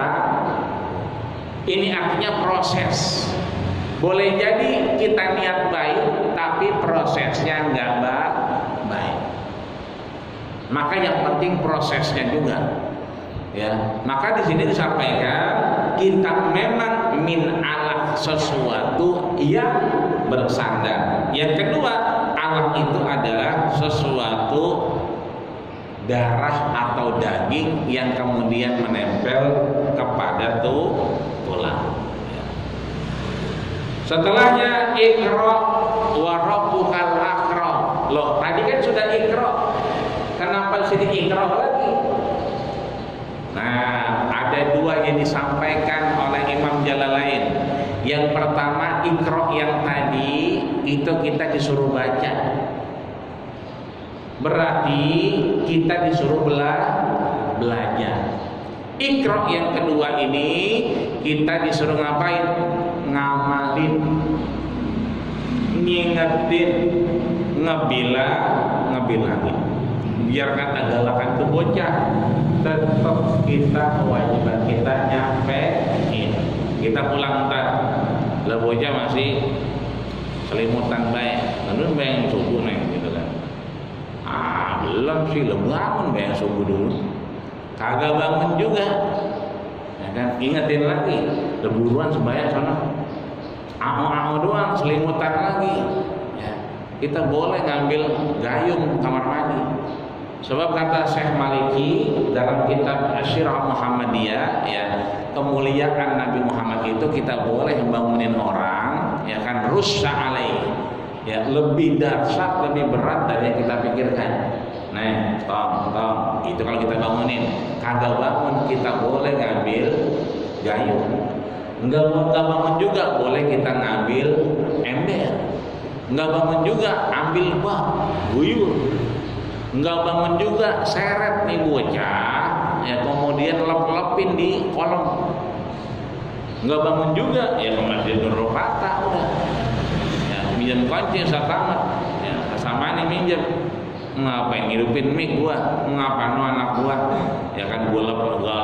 Ini artinya proses. Boleh jadi kita niat baik, tapi prosesnya nggak baik. Maka yang penting prosesnya juga. Ya, maka di sini disampaikan kita memang min alaq sesuatu yang bersandar. Yang kedua, alaq itu adalah sesuatu darah atau daging yang kemudian menempel kepada tulang. Setelahnya iqra wa rabbukal akram. Loh, tadi kan sudah iqra. Kenapa sini iqra lagi? Nah, ada dua yang disampaikan oleh Imam Jalalain. Yang pertama, iqra yang tadi itu kita disuruh baca. Berarti kita disuruh belajar. Iqra yang kedua ini kita disuruh ngapain? Ngamalin, ngingetin, ngebilangin. Biar kata galakan tuh bocah, tetap kita kewajiban kita nyampein. Kita pulang ntar, lah bocah masih selimutan baik, lalu bayang subuh neng gitu kan. Belum sih, belum bangun bayang subuh dulu. Kagak bangun juga, ya kan? Ingetin lagi, leburuan sembahyang sana. Ao doang, selimutan lagi. Ya, kita boleh ngambil gayung kamar mandi. Sebab kata Syekh Maliki dalam kitab Asyirah Muhammadiyah, ya, kemuliaan Nabi Muhammad itu kita boleh membangunin orang, ya kan, rusya alaih, ya, lebih dahsyat, lebih berat dari yang kita pikirkan. Nah, tong, itu kalau kita bangunin. Kagak bangun kita boleh ngambil gayung. Enggak bangun juga boleh kita ngambil ember. Enggak bangun juga ambil bak, guyur. Enggak bangun juga seret nih bocah, ya, kemudian lep-lepin di kolom. Enggak bangun juga, ya, kemudian tidur patah udah. Ya, minjem kunci satamat, ya, sama nih minjem. Ngapain ngidupin mic gua, ngapain anak gua, ya kan, gua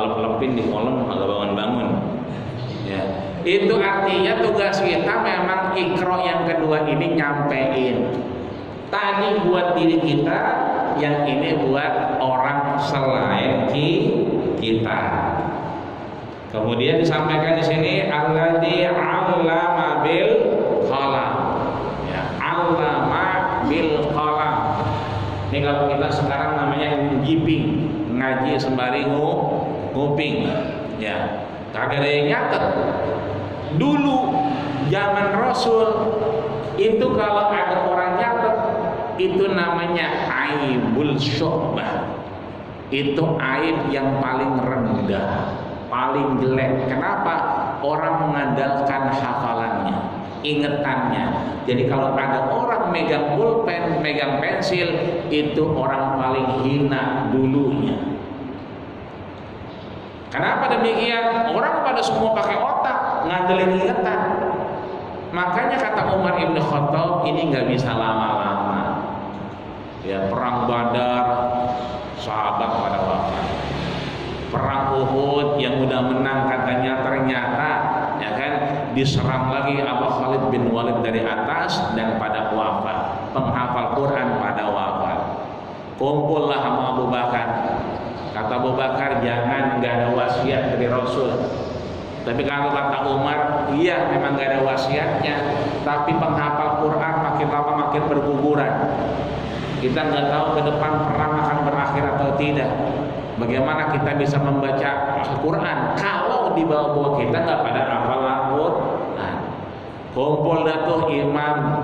lep-lepin di kolom, agak bangun-bangun. Ya, itu artinya tugas kita memang iqra yang kedua ini nyampein. Tadi buat diri kita, yang ini buat orang selain kita. Kemudian disampaikan di sini alladzi 'allama bil qalam. Ya, 'allama bil qalam. Ini kalau kita sekarang namanya ngiping, ngaji sembari nguping, ya, kagak ada yang nyatet. Dulu zaman Rasul itu kalau ada orang nyatet itu namanya aibul syu'bah. Itu aib yang paling rendah, paling jelek. Kenapa? Orang mengandalkan hafalannya, ingetannya. Jadi kalau ada orang megang pulpen, megang pensil, itu orang paling hina dulunya. Kenapa demikian? Orang pada semua pakai otak, ngandelin ingatan. Makanya kata Umar Ibn Khattab, ini nggak bisa lama-lama. Ya, perang Badar, sahabat pada wafat. Perang Uhud yang udah menang katanya, ternyata, ya kan, diserang lagi Abu Khalid bin Walid dari atas dan pada wafat. Penghafal Quran pada wafat. Kumpullah sama Abu Bakar. Kata Abu Bakar, jangan, nggak ada wasiat dari Rasul. Tapi kalau kata Umar, iya memang nggak ada wasiatnya, tapi penghafal Quran makin lama makin berguguran. Kita nggak tahu ke depan perang akan berakhir atau tidak. Bagaimana kita bisa membaca Al-Quran kalau di bawah kita nggak pada hafal Al-Quran? Kumpul dah tuh imam,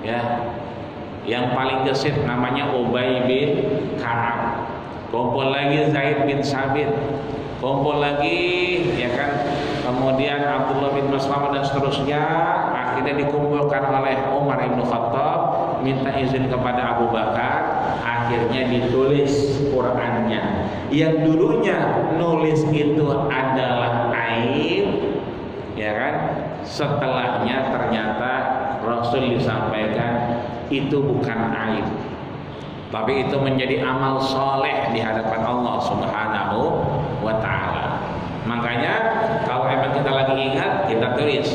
ya, yang paling gesit namanya Ubay bin Ka'ab. Kumpul lagi Zaid bin Sabit. Kumpul lagi, ya kan, kemudian Abdullah bin Maslamah dan seterusnya. Akhirnya dikumpulkan oleh Umar Ibn Khattab, minta izin kepada Abu Bakar. Akhirnya ditulis Qurannya. Yang dulunya nulis itu adalah aib, ya kan? Setelahnya ternyata Rasul disampaikan itu bukan aib, tapi itu menjadi amal soleh di hadapan Allah Subhanahu wa Ta'ala. Makanya kalau emang kita lagi ingat, kita tulis.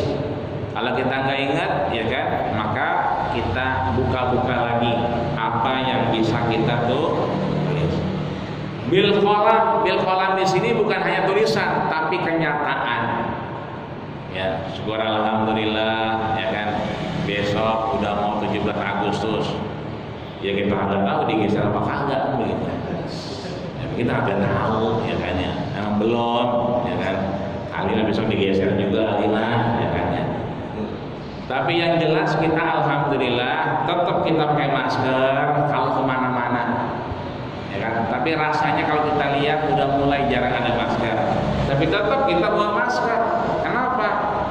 Kalau kita nggak ingat, ya kan, maka kita buka-buka lagi apa yang bisa kita tulis. Bil qalam di sini bukan hanya tulisan, tapi kenyataan. Ya, syukur alhamdulillah, ya kan. Besok udah mau 17 Agustus. Ya kita agak tahu digeser apa kagak begitu. Ya, kita agak tahu, ya kan ya. Emang belum, ya kan. Alina besok digeser juga Alina, ya kan ya. Tapi yang jelas kita alhamdulillah tetap kita pakai masker kalau kemana-mana, ya kan. Tapi rasanya kalau kita lihat udah mulai jarang ada masker. Tapi tetap kita bawa masker. Kenapa?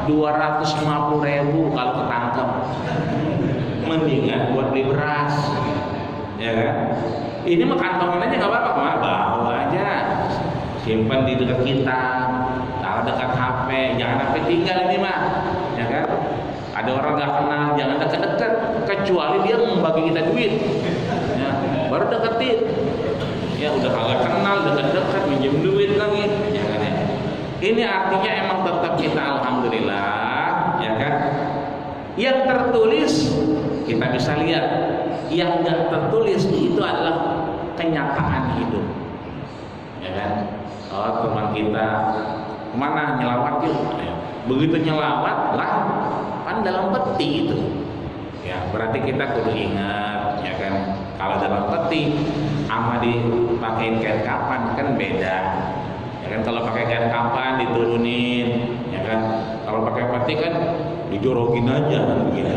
250.000 kalau ketangkep. Mendingan buat beli beras, ya kan. Ini mah kantongin aja nggak apa-apa, mah bawa aja, simpan di dekat kita, taruh dekat HP, jangan sampai tinggal ini mah, ya kan. Ada orang nggak kenal, jangan dekat-dekat, kecuali dia membagi kita duit, ya, baru deketin. Ya udah kagak kenal, dekat-dekat minjem duit lagi, ya kan ya. Ini artinya emang tetap kita alhamdulillah, ya kan. Yang tertulis kita bisa lihat, yang nggak tertulis itu adalah kenyataan hidup, ya kan. Oh teman kita kemana nyelawat yuk, begitu nyelawat lah kan dalam peti itu, ya berarti kita kudu ingat, ya kan. Kalau dalam peti sama dipakein kain kapan kan beda, ya kan. Kalau pakai kain kapan diturunin, ya kan. Kalau pakai peti kan dijorokin aja kan begitu.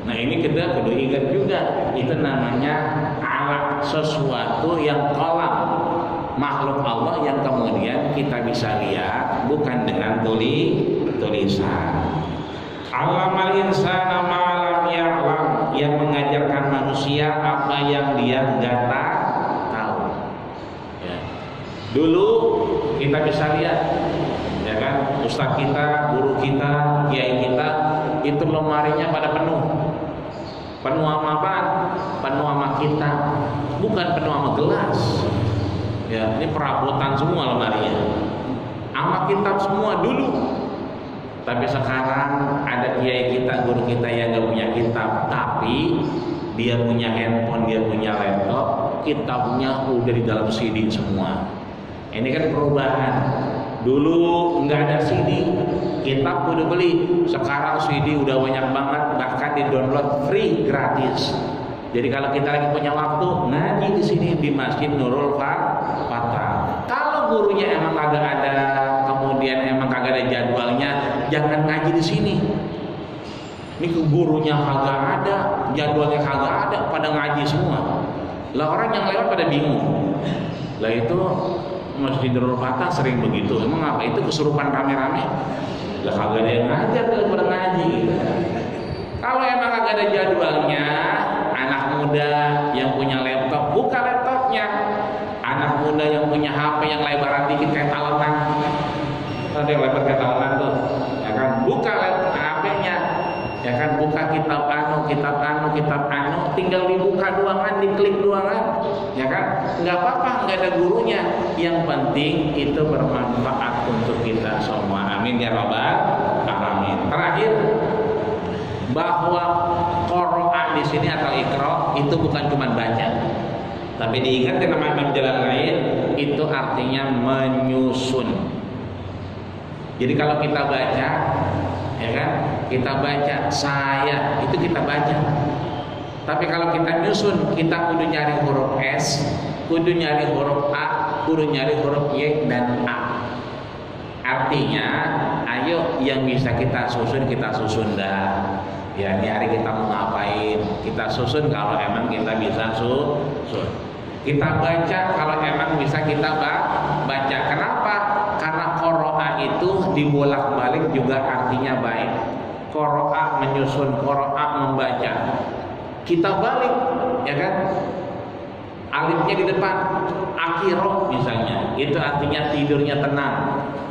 Nah ini kita kudu ingat juga, itu namanya alat, sesuatu yang kolam, makhluk Allah yang kemudian kita bisa lihat bukan dengan tulisan. Allamal insana ma lam ya'lam, yang mengajarkan manusia apa yang dia nggak tahu. Ya. Dulu kita bisa lihat, ya kan, ustaz kita, guru kita, kiai kita, itu lemarinya pada penuh. Penuh sama apa? Penuh sama kita, bukan penuh sama gelas. Ya, ini perabotan semua lemarinya, sama kitab semua dulu. Tapi sekarang ada kiai kita, guru kita yang nggak punya kitab, tapi dia punya handphone, dia punya laptop, kitabnya udah di dalam CD semua. Ini kan perubahan. Dulu nggak ada CD, kitab udah beli. Sekarang CD udah banyak banget, bahkan di download free gratis. Jadi kalau kita lagi punya waktu ngaji di sini di Masjid Nurul Fatah. Kalau gurunya emang kagak ada, kemudian emang kagak ada jadwalnya, jangan ngaji di sini. Ini gurunya kagak ada, jadwalnya kagak ada, pada ngaji semua. Lah orang yang lewat pada bingung. Lah itu Masjid Nurul Fatah sering begitu. Emang apa itu kesurupan rame-rame? Lah kagak ada yang ngajar daripada ngaji. Kalau emang kagak ada jadwalnya, anak muda yang punya laptop buka laptopnya. Anak muda yang punya HP yang lebaran dikit kayak talenan. Ada yang lebar kayak talenan tuh, ya kan? Buka HP-nya, ya kan? Buka kitab anu, tinggal dibuka doangan, diklik doangan, ya kan? Nggak apa-apa, nggak ada gurunya. Yang penting itu bermanfaat untuk kita semua. Amin ya rabbal alamin. Terakhir, bahwa qiraah di sini atau iqra itu bukan cuma baca, tapi diingat dengan makna jalan lain, itu artinya menyusun. Jadi kalau kita baca, ya kan, kita baca saya itu kita baca. Tapi kalau kita nyusun, kita kudu nyari huruf S, kudu nyari huruf A, kudu nyari huruf Y dan A. Artinya, ayo yang bisa kita susun dah. Ya ini hari kita mau ngapain, kita susun kalau emang kita bisa susun. Kita baca kalau emang bisa kita baca. Kenapa? Karena qiraah itu dibolak-balik juga artinya baik. Qiraah menyusun, qiraah membaca. Kita balik, ya kan? Alifnya di depan, akhirah misalnya, itu artinya tidurnya tenang.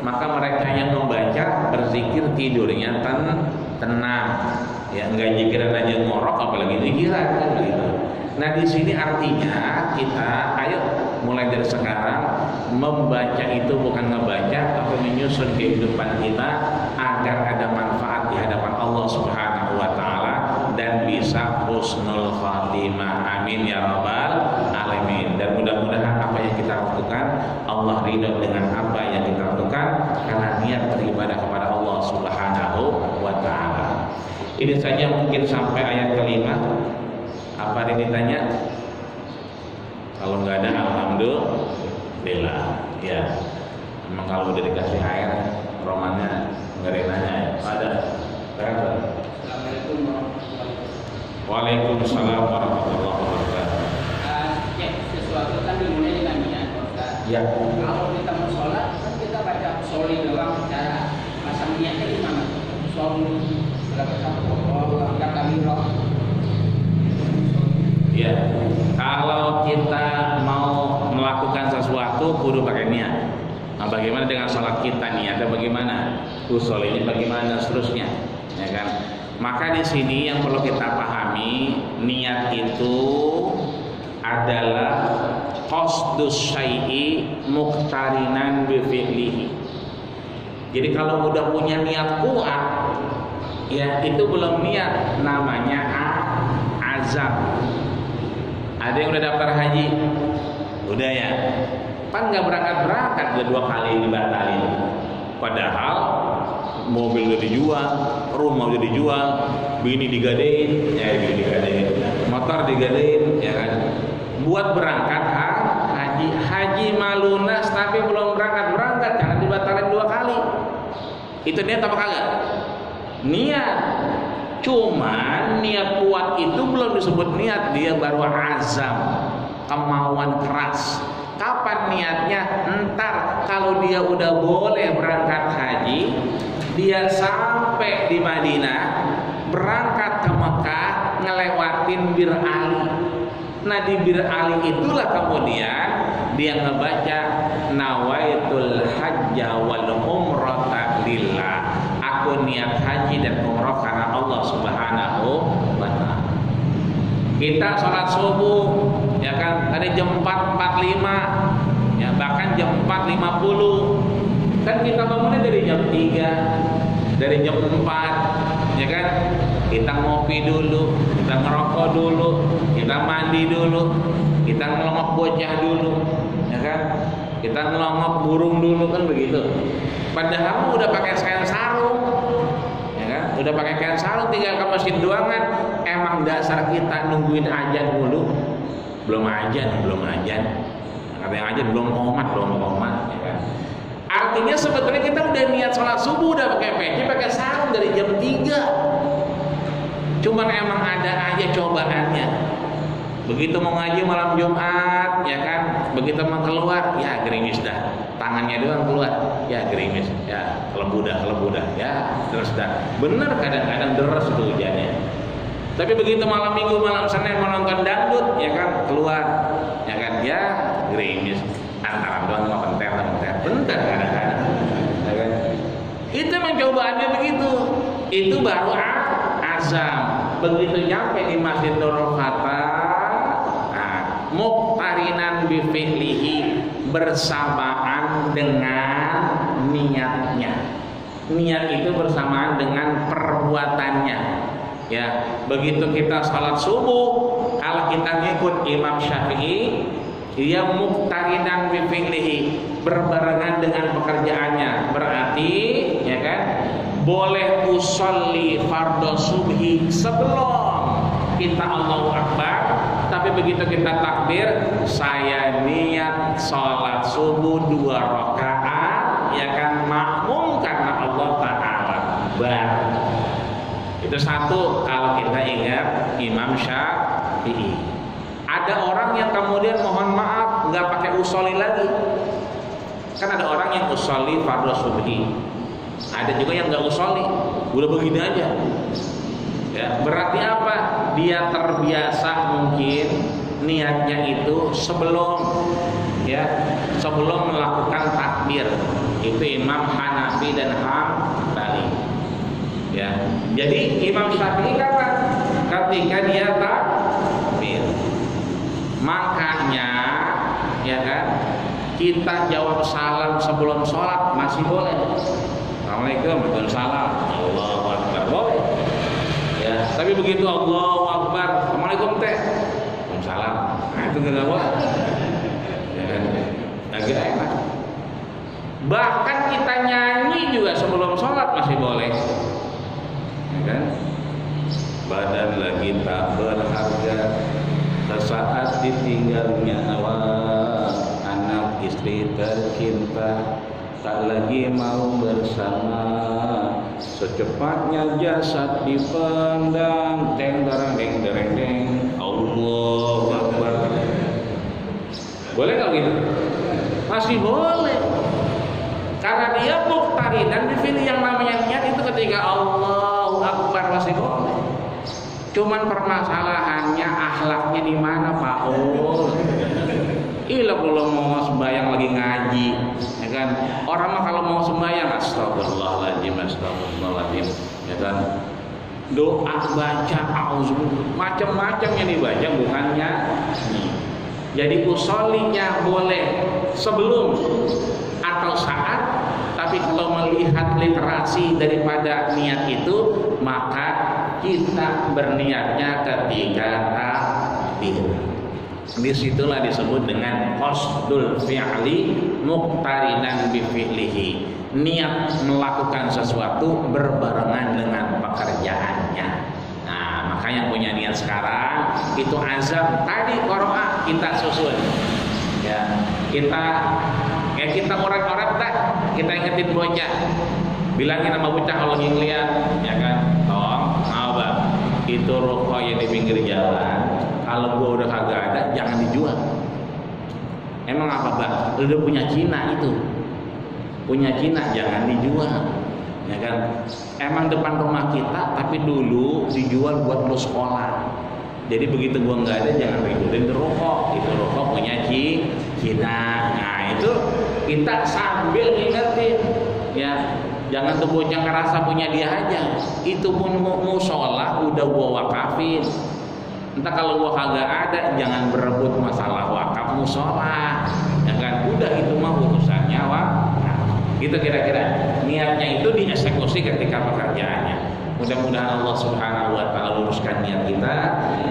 maka mereka yang membaca berzikir tidurnya tenang. Ya, enggak zikiran aja ngorok apalagi zikiran kan begitu. Nah, di sini artinya kita ayo mulai dari sekarang membaca itu bukan ngebaca tapi menyusun kehidupan kita agar ada manfaat di hadapan Allah Subhanahu wa taala dan bisa husnul khatimah. Amin ya rabbal alamin. Dan mudah-mudahan apa yang kita lakukan Allah ridho dengan apa yang kita lakukan karena niat beribadah kepada Allah Subhanahu wa taala. Ini saja mungkin sampai ayat kelima. Apa yang ditanya? Kalau nggak ada alhamdulillah. Ya, memang kalau udah dikasih air romannya nggak ada nanya ya. Ada. Assalamualaikum warahmatullahi wabarakatuh. Waalaikumsalam warahmatullahi wabarakatuh. Sesuatu kan dimulai dengan niat, Ustaz. Ya. Kalau kita mau sholat kan kita baca sholli doang, cara pasang niatnya gimana? Sholli, angkat kami roh. Ya, kalau kita mau melakukan sesuatu kudu pakai niat. Nah, bagaimana dengan sholat kita niatnya bagaimana? Usul ini bagaimana seterusnya, ya kan? Maka di sini yang perlu kita pahami, niat itu adalah qasdus syai'i muqtarinan bi fi'lihi. Jadi kalau udah punya niat kuat, ya itu belum niat, namanya azam. Ada yang udah daftar haji? Udah ya? Kan nggak berangkat udah 2 kali dibatalin. Padahal mobil udah dijual, rumah udah dijual, bini digadein, motor digadein, ya kan? Buat berangkat haji malunas tapi belum berangkat karena dibatalin 2 kali. Itu niat apa kagak? Niat. Cuman niat kuat itu belum disebut niat, dia baru azam, kemauan keras. Kapan niatnya? Entar kalau dia udah boleh berangkat haji, dia sampai di Madinah, berangkat ke Mekah, ngelewatin Bir Ali. Nah di Bir Ali itulah kemudian dia ngebaca nawaitul hajja wal umrata lillah. Aku niat haji dan umrah karena Allah Subhanahu wa taala. Kita sholat subuh, ya kan, tadi jam 4.45, ya bahkan jam 4.50. Kan kita bangunnya dari jam 3, dari jam 4, ya kan? Kita ngopi dulu, kita ngerokok dulu, kita mandi dulu, kita ngelongok bocah dulu, ya kan? Kita ngelongok burung dulu, kan begitu. Padahal udah pakai kain sarung, ya kan? Udah pakai kain sarung, tinggal ke masjid doang kan. Emang dasar kita nungguin ajan dulu? Belum ajan. Ada yang ajan belum qomat, ya kan? Artinya sebetulnya kita udah niat sholat subuh, udah pakai peci, pakai sarung dari jam 3. Cuman emang ada aja cobaannya. Begitu mau ngaji malam Jumat, ya kan? Begitu mau keluar, ya gerimis dah. Tangannya doang keluar, ya gerimis, ya kelebu dah, ya terus dah. Bener kadang-kadang deres itu hujannya. Tapi begitu malam Minggu, malam Senin mau nonton dangdut, ya kan keluar, ya kan, ya gerimis. Antara doang sama bentar, bentar kadang-kadang, ya kan? Itu mencobaannya begitu. Itu baru azam. Begitu nyampe di Masjid Nurul Fatah, muqtarinan bi fi'lihi, bersamaan dengan niatnya. Niat itu bersamaan dengan perbuatannya. Ya, begitu kita salat subuh, kalau kita ngikut Imam Syafi'i, dia muqtarinan bi fi'lihi, berbarengan dengan pekerjaannya. Berarti, ya kan, boleh usolli fardhu subhi sebelum kita Allahu Akbar, tapi begitu kita takbir, saya niat sholat subuh 2 rakaat, ya kan, makmum karena Allah Ta'ala. Itu satu kalau kita ingat Imam Syafi'i. Ada orang yang kemudian mohon maaf nggak pakai usolli lagi. Kan ada orang yang usolli fardhu subhi, ada juga yang nggak usolli, udah begini aja. Ya, berarti apa? Dia terbiasa mungkin niatnya itu sebelum ya sebelum melakukan takbir. Itu Imam Hanafi dan Hambali. Ya. Jadi Imam Syafi'i kapan? Ketika dia takbir. Makanya ya kan kita jawab salam sebelum sholat masih boleh. Assalamualaikum warahmatullahi wabarakatuh. Allahu Akbar boleh. Ya, tapi begitu Allahu Akbar, Assalamualaikum teh. Waalaikumsalam. Nah, itu enggak boleh. Ya kan? Agak enak. Bahkan kita nyanyi juga sebelum sholat masih boleh. Ya kan? Badan lagi tak berharga, sesaat ditinggalnya awak, anak istri tercinta tak lagi mau bersama, secepatnya jasad dipendam, deng dereng deng dereng deng. Allahu Akbar. Boleh nggak gitu? Masih boleh. Karena dia muqtari dan dipilih yang namanya niat itu ketika Allahu Akbar masih boleh. Cuman permasalahannya akhlaknya di mana, Pak Ul? Ila kalau mau sembahyang lagi ngaji, ya kan? Orang mah kalau mau sembahyang astagfirullahaladzim, astagfirullahaladzim, ya kan? Doa baca auzubillah, macam-macam yang dibaca bukannya. Jadi usolinya boleh sebelum atau saat, tapi kalau melihat literasi daripada niat itu, maka kita berniatnya ketika takbir. Disitulah disebut dengan qasdul fi'li muqtarinan bi fi'lihi. Niat melakukan sesuatu berbarengan dengan pekerjaannya. Nah, maka yang punya niat sekarang itu azam tadi qiraah kita susun. Ya, kita orang-orang dah, kita ingetin bocah. Bilangin sama bocah kalau lagi ngeliat, ya kan? Tolong, abang, itu rokok yang di pinggir jalan. Kalau gua udah kagak ada, jangan dijual. Emang apa bang? Udah punya Cina itu, punya Cina jangan dijual, ya kan? Emang depan rumah kita, tapi dulu dijual buat lo sekolah. Jadi begitu gua nggak ada, jangan ributnya rokok. Itu rokok punya Cina. Nah itu kita sambil ngingetin, ya. Jangan tuh bocah ngerasa punya dia aja. Itu pun musola udah gua wakafin. Entah kalau gua kagak ada, jangan berebut masalah wakaf musola, ya kan? Udah itu mah urusannya wakaf. Gitu kira-kira. Niatnya itu dieksekusi ketika pekerjaannya. Mudah-mudahan Allah Subhanahu wa taala luruskan niat kita,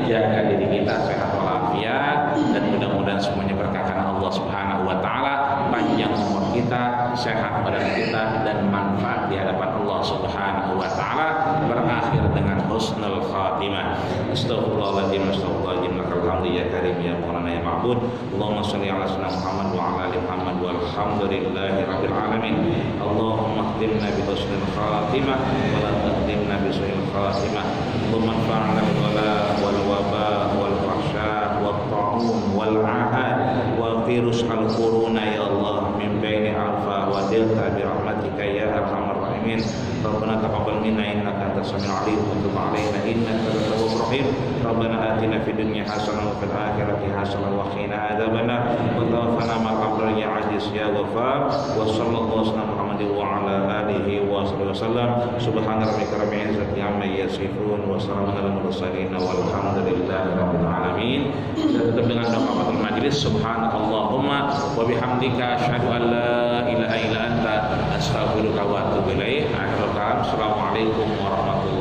jaga diri kita sehat walafiat, dan mudah-mudahan semuanya berkah karena Allah Subhanahu wa taala, panjang umur kita, sehat badan kita, dan manfaat di hadapan Allah Subhanahu wa taala, berakhir dengan husnul khatimah. Astagfirullahaladzim, astagfirullahaladzim, lakal hamdu ya karim ya maulana ya ma'bud. Allahumma shalli ala sayyidina Muhammad wa ala ali Muhammad walhamdulillahi rabbil alamin. Allahumma khtimna bi husnil khatimah wa la taqdimna bi su'il khatimah. Allahumma anfa'na bil wala wal waba wal fahsya wat ta'un wal ahad wa virus al corona ya Allah min baini alfa wa delta bi rahmatika ya arhamar rahimin. Rabbana taqabbal minna innaka antas samiul alim wa tub alaina innaka antat tawwabur rahim. Rabbana atina fid dunya hasanah wa fil akhirati hasanah wa qina adzabannar wa tawaffana ma'al abrar ya aziz ya ghafar. Wa sallallahu ala Muhammadin wa ala alihi wa sahbihi wasallam. Subhana rabbika rabbil izzati amma yasifun wa salamun alal mursalin walhamdulillahi rabbil alamin. Kita tutup dengan doa kafaratul majlis. Subhanakallahumma wa bihamdika asyhadu an la ilaha illa anta astaghfiruka wa atubu ilaik. Assalamualaikum warahmatullahi wabarakatuh.